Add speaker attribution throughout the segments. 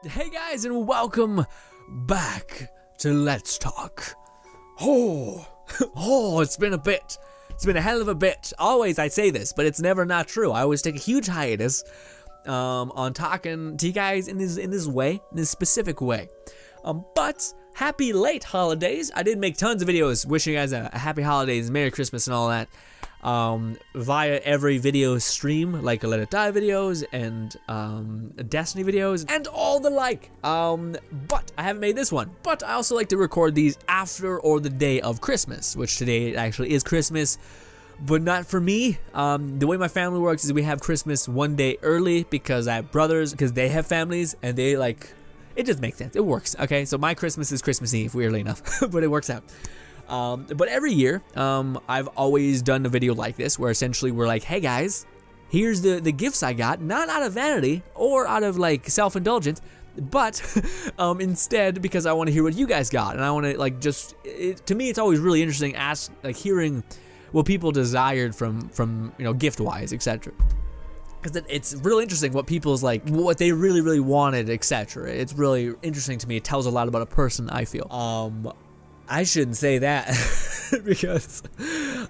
Speaker 1: Hey guys, and welcome back to Let's Talk. It's been a bit. It's been a hell of a bit. Always I say this, but it's never not true. I always take a huge hiatus on talking to you guys in this specific way. But happy late holidays. I did make tons of videos wishing you guys a happy holidays, Merry Christmas and all that. Via every video stream, like Let It Die videos and Destiny videos and all the like. But I haven't made this one. But I also like to record these after or the day of Christmas, which today actually is Christmas, but not for me. The way my family works is we have Christmas one day early because I have brothers, because they have families, and they like, it just makes sense. It works, okay? So my Christmas is Christmas Eve, weirdly enough, but it works out. But every year, I've always done a video like this where essentially we're like, hey guys, here's the gifts I got, not out of vanity or out of like self-indulgence, but instead because I want to hear what you guys got, and I want to like to me it's always really interesting hearing what people desired from you know, gift-wise, etc. Because it's really interesting what people's like, what they really wanted, etc. It's really interesting to me. It tells a lot about a person, I feel. I shouldn't say that because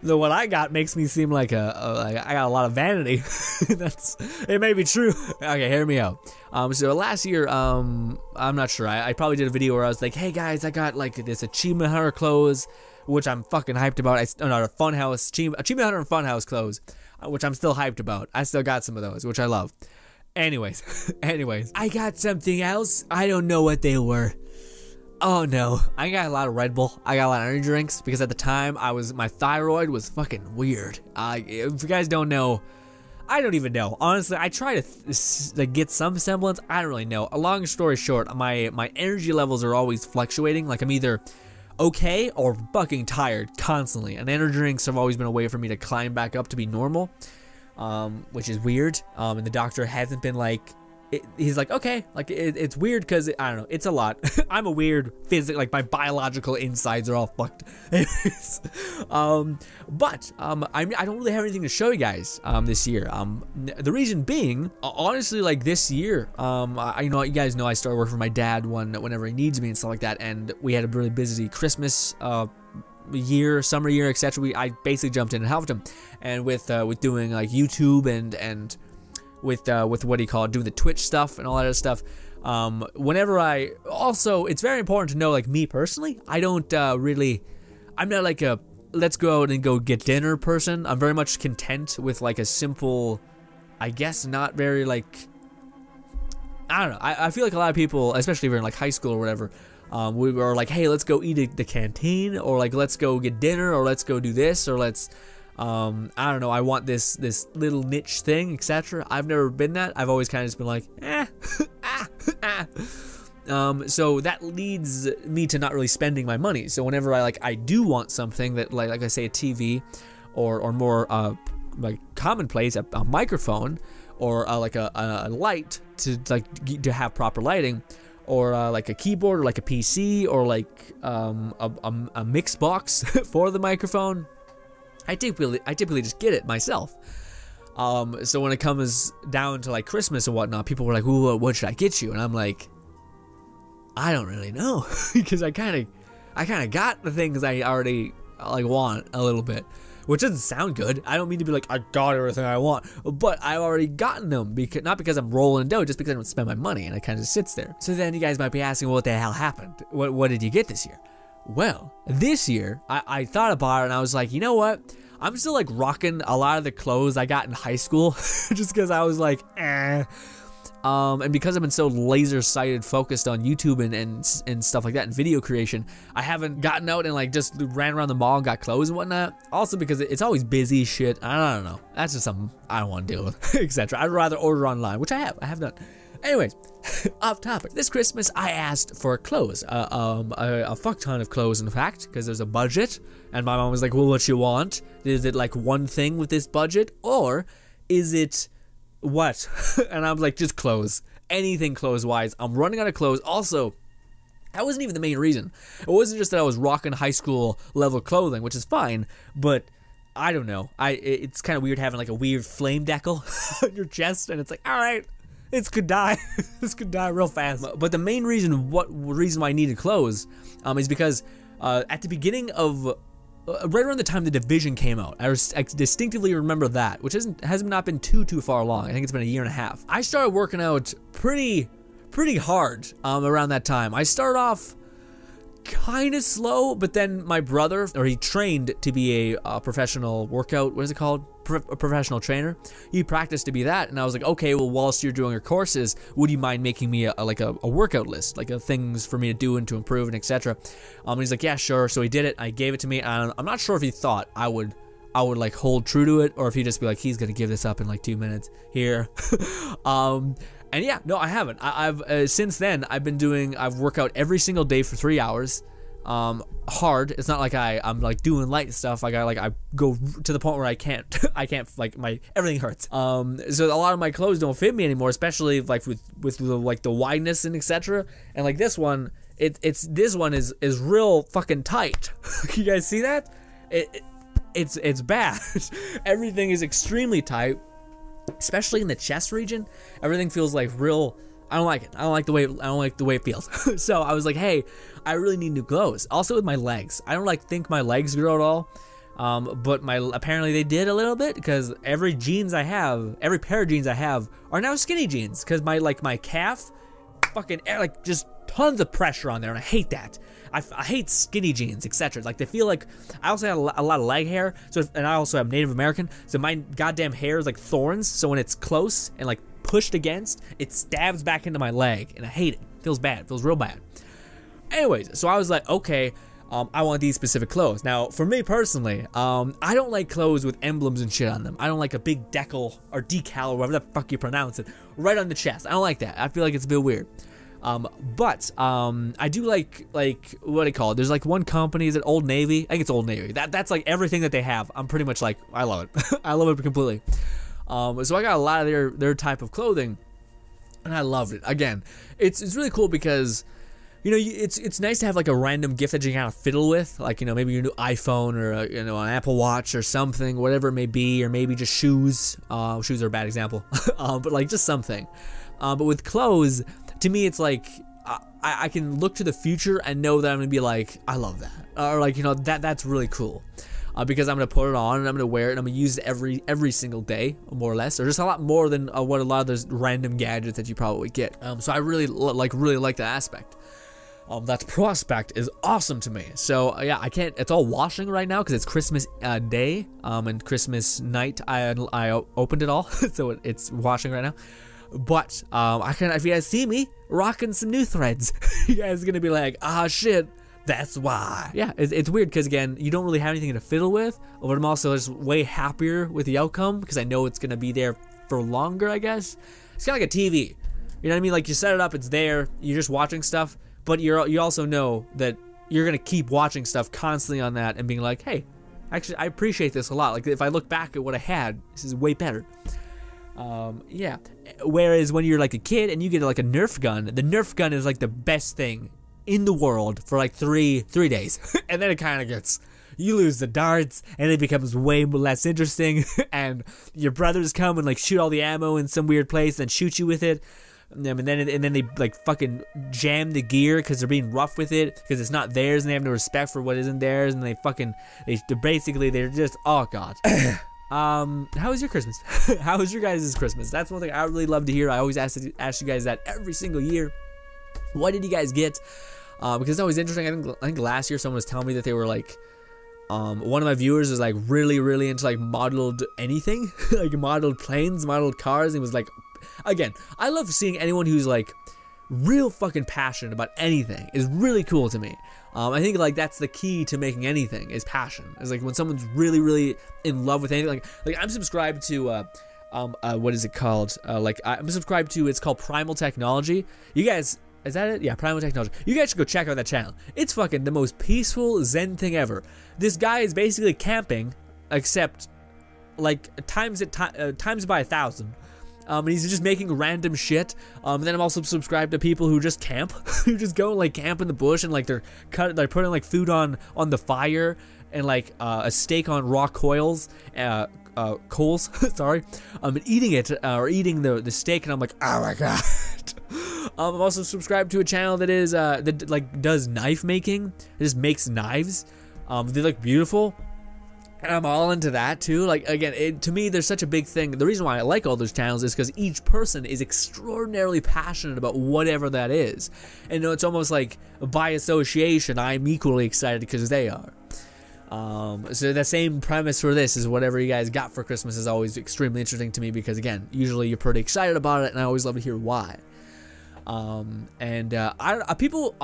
Speaker 1: what I got makes me seem like I got a lot of vanity. It may be true. Okay, hear me out. So last year, I'm not sure. I probably did a video where I was like, hey guys, I got like this Achievement Hunter clothes, which I'm fucking hyped about. Achievement Hunter and Funhouse clothes, which I'm still hyped about. I still got some of those, which I love. Anyways, I got something else. I don't know what they were. Oh no, I got a lot of Red Bull. I got a lot of energy drinks because at the time my thyroid was fucking weird. If you guys don't know, I don't even know. Honestly, I try to get some semblance. I don't really know. A long story short, my energy levels are always fluctuating. Like I'm either okay or fucking tired constantly. And energy drinks have always been a way for me to climb back up to be normal, which is weird. And the doctor hasn't been like, he's like, okay, like it's weird because I don't know, it's a lot. I'm a weird like my biological insides are all fucked. Anyways, but I don't really have anything to show you guys this year. The reason being, honestly, like this year, you know, you guys know I started working for my dad whenever he needs me and stuff like that, and we had a really busy Christmas year, summer year, etc. I basically jumped in and helped him, and with doing like YouTube and with what do you call it, doing the Twitch stuff and all that other stuff. Whenever it's very important to know, like me personally, I don't I'm not like a let's go out and go get dinner person. I'm very much content with like a simple, I guess not very like, I don't know. I feel like a lot of people, especially if you're in like high school or whatever, we were like, hey, let's go eat at the canteen, or like let's go get dinner, or let's go do this, or let's I don't know, I want this little niche thing, etc. I've never been that. I've always kind of just been like, so that leads me to not really spending my money. So whenever I do want something that like I say a TV, or more like commonplace, a microphone, or like a light to have proper lighting, or like a keyboard, or like a PC, or like a mix box for the microphone, I typically just get it myself. So when it comes down to like Christmas and whatnot, people were like, "Ooh, what should I get you?" And I'm like, I don't really know, because I kind of got the things I already like want a little bit, which doesn't sound good. I don't mean to be like I got everything I want, but I've already gotten them, not because I'm rolling dough, just because I don't spend my money, and it kind of sits there. So then you guys might be asking, well, what the hell happened? What did you get this year? Well, this year, I thought about it, and I was like, you know what? I'm still, like, rocking a lot of the clothes I got in high school, just because I was like, and because I've been so laser-sighted focused on YouTube and stuff like that, and video creation, I haven't gotten out and, like, just ran around the mall and got clothes and whatnot. Also because it's always busy shit. I don't know. That's just something I don't want to deal with, etc. I'd rather order online, which I have done. Anyways, off topic. This Christmas, I asked for clothes, a fuck ton of clothes, in fact, because there's a budget, and my mom was like, well, what you want? Is it like one thing with this budget, or is it what? And I'm like, just clothes. Anything clothes-wise. I'm running out of clothes. Also, that wasn't even the main reason. It wasn't just that I was rocking high school level clothing, which is fine, but I don't know. It's kind of weird having like a weird flame decal on your chest, and it's like, all right, this could die. This could die real fast. But the main reason why I needed clothes is because at the beginning of right around the time The Division came out, I distinctively remember that, which has not been too far along. I think it's been a year and a half. I started working out pretty hard around that time. I started off kind of slow, but then my brother, he trained to be a professional workout, what is it called? A professional trainer. He practiced to be that, and I was like, okay, well, whilst you're doing your courses, would you mind making me a workout list, like things for me to do and to improve and etc. And he's like, yeah, sure. So he did it. I gave it to me, and I'm not sure if he thought I would like hold true to it, or if he'd just be like, he's gonna give this up in like 2 minutes here. And yeah, no, I haven't. I've since then I've worked out every single day for 3 hours. Hard. It's not like I'm like doing light stuff. Like I go to the point where I can't like everything hurts. So a lot of my clothes don't fit me anymore, especially like with the wideness and etc. And like this one, this one is real fucking tight. You guys see that? It's bad. Everything is extremely tight. Especially in the chest region, everything feels like real. I don't like it. I don't like the way it feels. So I was like, hey, I really need new clothes. Also with my legs, I don't think my legs grow at all. But apparently they did a little bit, because every pair of jeans I have are now skinny jeans, because my calf, fucking like just tons of pressure on there, and I hate that. I hate skinny jeans, etc. Like they feel like, I also have a lot of leg hair, and I also have Native American, so my goddamn hair is like thorns. So when it's close and like pushed against, it stabs back into my leg, and I hate it. It feels bad. It feels real bad. Anyways, so I was like, okay, I want these specific clothes. Now, for me personally, I don't like clothes with emblems and shit on them. I don't like a big decal or decal, or whatever the fuck you pronounce it, right on the chest. I don't like that. I feel like it's a bit weird. But I do like what do you call it? There's like one company, is it Old Navy? I think it's Old Navy. That's like everything that they have. I'm pretty much like, I love it. I love it completely. So I got a lot of their type of clothing, and I loved it. Again, it's really cool because, you know, it's nice to have like a random gift that you can kind of fiddle with, like, you know, maybe your new iPhone, or an Apple Watch or something, whatever it may be, or maybe just shoes. Shoes are a bad example, but like just something. But with clothes, to me, it's like I can look to the future and know that I'm gonna be like, I love that, or like, you know, that's really cool, because I'm gonna put it on and I'm gonna wear it and I'm gonna use it every single day, more or less, or just a lot more than what a lot of those random gadgets that you probably get. So I really like that aspect. That prospect is awesome to me. So yeah, I can't. It's all washing right now because it's Christmas day, and Christmas night. I opened it all, so it's washing right now. But if you guys see me rocking some new threads, you guys are gonna be like, ah, shit, that's why. Yeah, it's weird because, again, you don't really have anything to fiddle with, but I'm also just way happier with the outcome because I know it's gonna be there for longer, I guess. It's kind of like a TV. You know what I mean? Like, you set it up, it's there, you're just watching stuff, but you also know that you're gonna keep watching stuff constantly on that and being like, hey, actually, I appreciate this a lot. Like, if I look back at what I had, this is way better. Yeah. Whereas when you're like a kid and you get like a Nerf gun, the Nerf gun is like the best thing in the world for like three days, and then it kind of gets, you lose the darts and it becomes way less interesting, and your brothers come and like shoot all the ammo in some weird place and shoot you with it, and then they like fucking jam the gear because they're being rough with it because it's not theirs and they have no respect for what isn't theirs, and they're just, oh god. How was your Christmas? How was your guys' Christmas? That's one thing I really love to hear. I always ask you guys that every single year. What did you guys get? Because it's always interesting. I think last year someone was telling me that they were like, one of my viewers is like really into like modeled anything, like modeled planes, modeled cars. And he was like, again, I love seeing anyone who's like real fucking passionate about anything. Is really cool to me. I think like that's the key to making anything, is passion. It's like when someone's really in love with anything. Like I'm subscribed to what is it called? Like I'm subscribed to, it's called Primal Technology. You guys, is that it? Yeah, Primal Technology. You guys should go check out that channel. It's fucking the most peaceful zen thing ever. This guy is basically camping, except like times by 1,000. And he's just making random shit. And then I'm also subscribed to people who just camp, who just go and like camp in the bush and like they're putting like food on the fire and like a steak on raw coals, sorry, and eating it or eating the steak, and I'm like, oh my god. I'm also subscribed to a channel that is that like does knife making. It just makes knives. They look beautiful. And I'm all into that too. Like, again, to me, there's such a big thing. The reason why I like all those channels is because each person is extraordinarily passionate about whatever that is. And it's almost like by association, I'm equally excited because they are. So the same premise for this is whatever you guys got for Christmas is always extremely interesting to me because, again, usually you're pretty excited about it, and I always love to hear why. People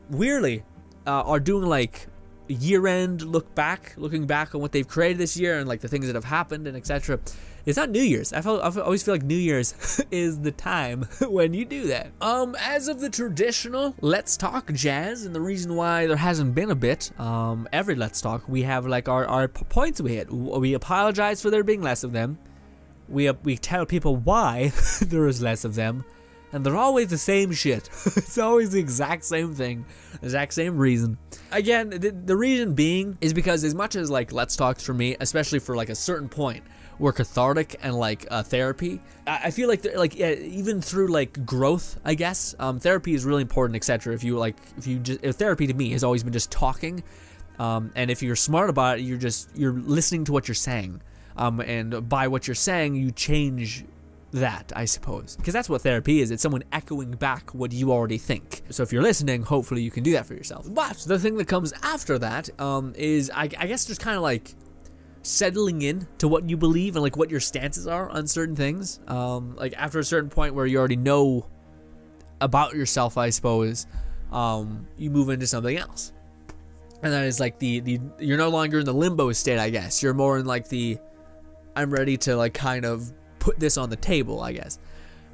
Speaker 1: weirdly are doing like year-end looking back on what they've created this year and like the things that have happened and etc. It's not New Year's. I always feel like New Year's is the time when you do that. As of the traditional Let's Talk Jazz, and the reason why there hasn't been a bit, every Let's Talk, we have like our points we hit. We apologize for there being less of them. We tell people why there is less of them. And they're always the same shit. It's always the exact same thing, exact same reason. Again, the reason being is because as much as like Let's Talks for me, especially for like a certain point, were cathartic and like therapy, I feel like even through like growth, I guess, therapy is really important, etc. If therapy to me has always been just talking, and if you're smart about it, you're listening to what you're saying, and by what you're saying, you change that, I suppose, because that's what therapy is. It's someone echoing back what you already think. So if you're listening, hopefully you can do that for yourself. But the thing that comes after that is I guess just kind of like settling in to what you believe and like what your stances are on certain things. Like after a certain point where you already know about yourself, I suppose, you move into something else, and that is like you're no longer in the limbo state, I guess. You're more in like I'm ready to like kind of put this on the table, I guess.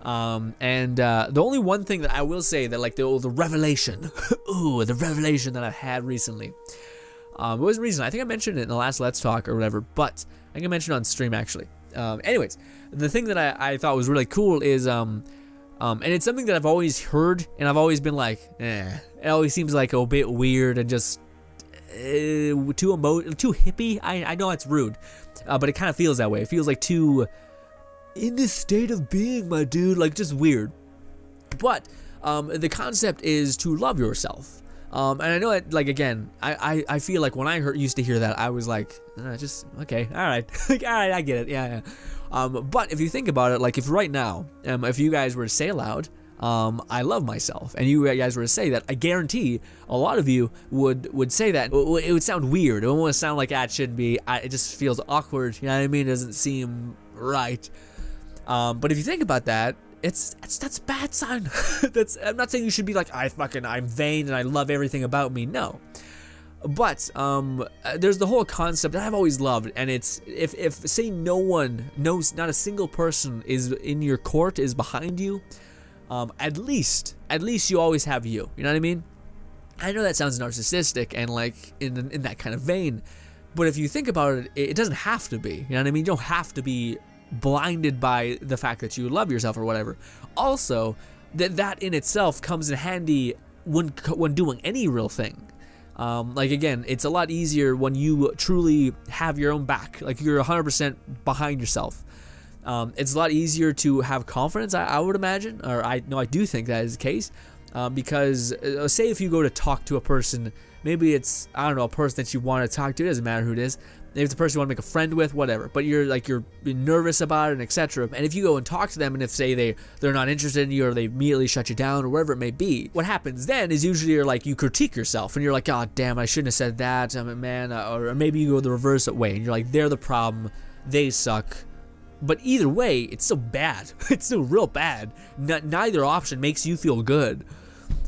Speaker 1: The only one thing that I will say that like the revelation, ooh, the revelation that I've had recently, it wasn't recent. I think I mentioned it in the last Let's Talk or whatever, but I think I mentioned it on stream actually. Anyways, the thing that I thought was really cool is, and it's something that I've always heard, and I've always been like, it always seems like a bit weird and just too hippie. I know it's rude, but it kind of feels that way. It feels like too in this state of being, my dude, like just weird. But the concept is to love yourself. And I know that, like, again, I feel like when I used to hear that, I was like, just okay, all right, like, all right, I get it, yeah. But if you think about it, like, if right now, if you guys were to say aloud, I love myself, and you guys were to say that, I guarantee a lot of you would say that. It would sound weird. It wouldn't sound like that shouldn't be. It just feels awkward. You know what I mean? It doesn't seem right. But if you think about that, that's a bad sign. I'm not saying you should be like, I'm vain and I love everything about me. No. But there's the whole concept that I've always loved, and it's if say no one knows, not a single person is in your court is behind you, at least you always have you. You know what I mean? I know that sounds narcissistic and like in that kind of vein, but if you think about it, it doesn't have to be. You know what I mean? You don't have to be blinded by the fact that you love yourself or whatever. Also, that in itself comes in handy when doing any real thing. Like, again, it's a lot easier when you truly have your own back, like you're 100% behind yourself. It's a lot easier to have confidence, I would imagine, or I do think that is the case, because say if you go to talk to a person, maybe it's, I don't know, a person that you want to talk to, it doesn't matter who it is. Maybe it's a person you want to make a friend with, whatever, but you're nervous about it and etc. And if you go and talk to them, and if say they're not interested in you, or they immediately shut you down, or whatever it may be, what happens then is usually you critique yourself and you're like, God damn, I shouldn't have said that, man, or maybe you go the reverse way and you're like, they're the problem, they suck. But either way, it's still bad. It's still real bad. Neither option makes you feel good.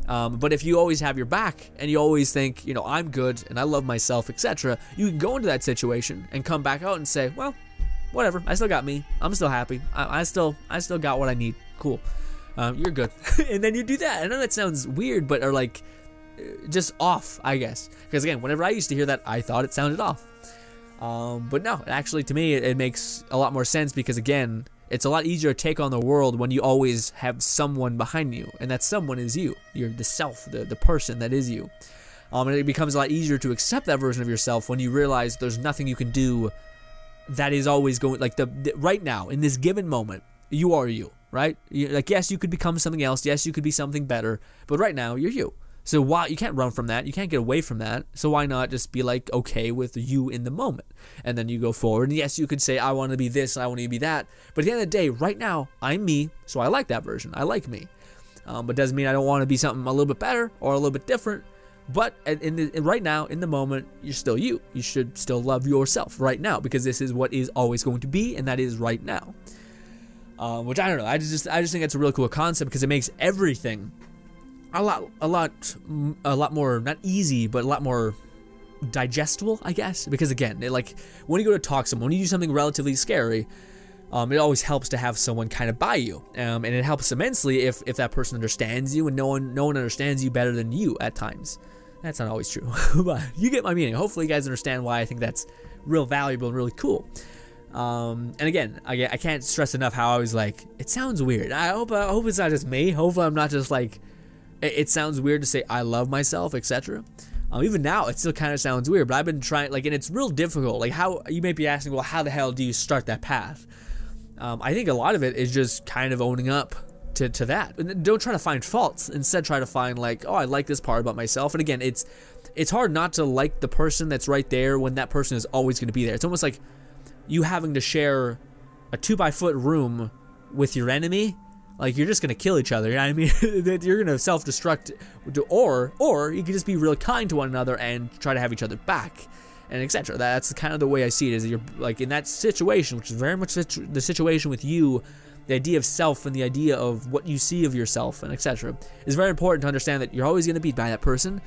Speaker 1: But if you always have your back and you always think, I'm good and I love myself, etc., you can go into that situation and come back out and say, well, whatever, I still got me. I'm still happy. I still got what I need. Cool. You're good. And then you do that. I know that sounds weird, but like just off, I guess. Because again, whenever I used to hear that, I thought it sounded off. But no, actually, to me, it makes a lot more sense because, again, It's a lot easier to take on the world when you always have someone behind you, and that someone is you. You're the self, the person that is you. And it becomes a lot easier to accept that version of yourself when you realize there's nothing you can do that is always going, like right now, in this given moment, you are you, right? Like, yes, you could become something else. Yes, you could be something better, but right now, you're you. So why, you can't run from that. You can't get away from that. So why not just be like, okay with you in the moment? And then you go forward. And yes, you could say, I want to be this and I want to be that. But at the end of the day, right now, I'm me. So I like that version. I like me. But doesn't mean I don't want to be something a little bit better or a little bit different. But right now, in the moment, you're still you. You should still love yourself right now, because this is what is always going to be, and that is right now. Which I don't know. I just think it's a really cool concept, because it makes everything a lot more, not easy, but a lot more digestible, I guess. Because again, like when you go to talk to someone, when you do something relatively scary, it always helps to have someone kind of by you, and it helps immensely if that person understands you, and no one understands you better than you at times. That's not always true, but you get my meaning. Hopefully you guys understand why I think that's real valuable and really cool. And again, I can't stress enough how I was like, it sounds weird. I hope it's not just me. Hopefully I'm not just like, it sounds weird to say I love myself, etc. Even now, it still kind of sounds weird, but I've been trying, like, and it's real difficult. Like, how, you may be asking, well, how the hell do you start that path? I think a lot of it is just kind of owning up to that. And don't try to find faults. Instead, try to find, like, oh, I like this part about myself. And again, it's hard not to like the person that's right there when that person is always going to be there. It's almost like you having to share a 2x4 room with your enemy. Like, you're just going to kill each other, you know what I mean? You're going to self-destruct, or you can just be really kind to one another and try to have each other back, and etc. That's kind of the way I see it, is that you're, like, in that situation, which is very much the situation with you, the idea of self and the idea of what you see of yourself, and etc. is very important to understand that you're always going to be by that person.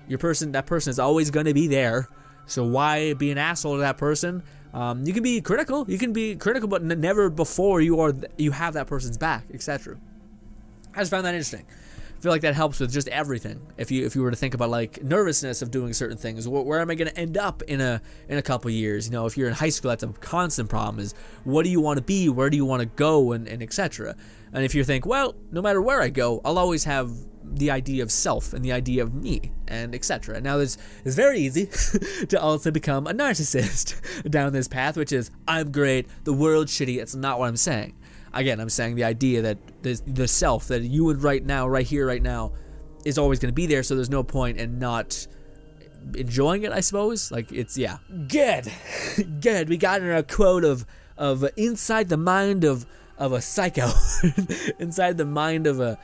Speaker 1: That person is always going to be there, so why be an asshole to that person? You can be critical, but never before you have that person's back, etc. I just found that interesting. I feel like that helps with just everything. If you were to think about, like, nervousness of doing certain things, where am I going to end up in a couple years? You know, if you're in high school, that's a constant problem. Is what do you want to be? Where do you want to go? And etc. And if you think, well, no matter where I go, I'll always have the idea of self and the idea of me, and etc. Now it's very easy to also become a narcissist down this path, which is, I'm great, the world's shitty. It's not what I'm saying. Again, I'm saying the idea that the self that you would right here, right now, is always going to be there, so there's no point in not enjoying it, I suppose. Like, it's, yeah. Good. We got in a quote of inside the mind of a psycho, inside the mind of a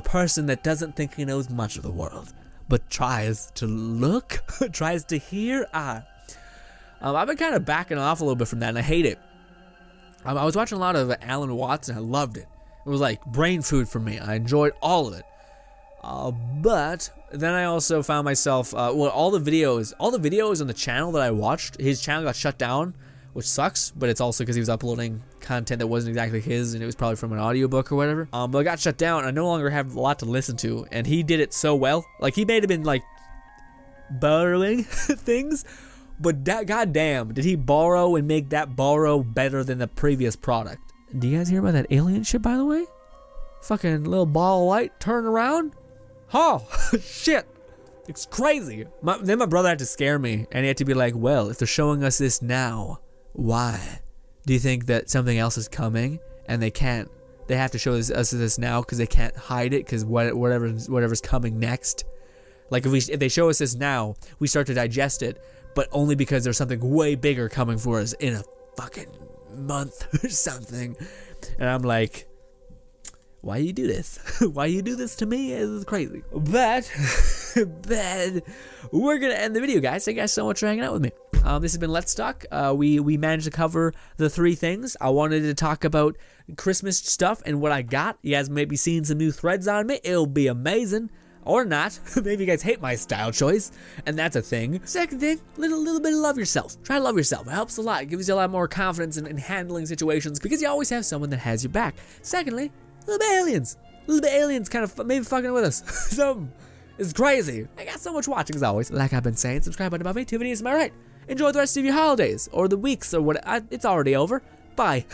Speaker 1: person that doesn't think he knows much of the world, but tries to look, tries to hear. I've been kind of backing off a little bit from that, and I hate it. I was watching a lot of Alan Watts, and I loved it. It was like brain food for me. I enjoyed all of it. But then I also found myself, all the videos on the channel that I watched, his channel got shut down, which sucks, but it's also because he was uploading content that wasn't exactly his, and it was probably from an audiobook or whatever. But it got shut down, and I no longer have a lot to listen to, and he did it so well. Like, he may have been, like, borrowing things, but goddamn, did he borrow and make that borrow better than the previous product. Do you guys hear about that alien shit, by the way? Fucking little ball of light turn around? Oh, shit. It's crazy. Then my brother had to scare me, and he had to be like, well, if they're showing us this now, why? Do you think that something else is coming, and they have to show us this now because they can't hide it because whatever's coming next? Like, if they show us this now, we start to digest it, but only because there's something way bigger coming for us in a fucking month or something. And I'm like, why you do this? Why you do this to me? It's crazy. But we're gonna end the video, guys. Thank you guys so much for hanging out with me. This has been Let's Talk. We managed to cover the 3 things. I wanted to talk about Christmas stuff and what I got. You guys may be seeing some new threads on me. It'll be amazing. Or not. Maybe you guys hate my style choice, and that's a thing. Second thing, little bit of love yourself. Try to love yourself. It helps a lot. It gives you a lot more confidence in handling situations because you always have someone that has your back. Secondly, a little bit aliens. A little bit aliens kind of maybe fucking with us. It's crazy. I got so much watching as always. Like I've been saying, subscribe button above me. 2 videos, am I right? Enjoy the rest of your holidays or the weeks or what. It's already over. Bye.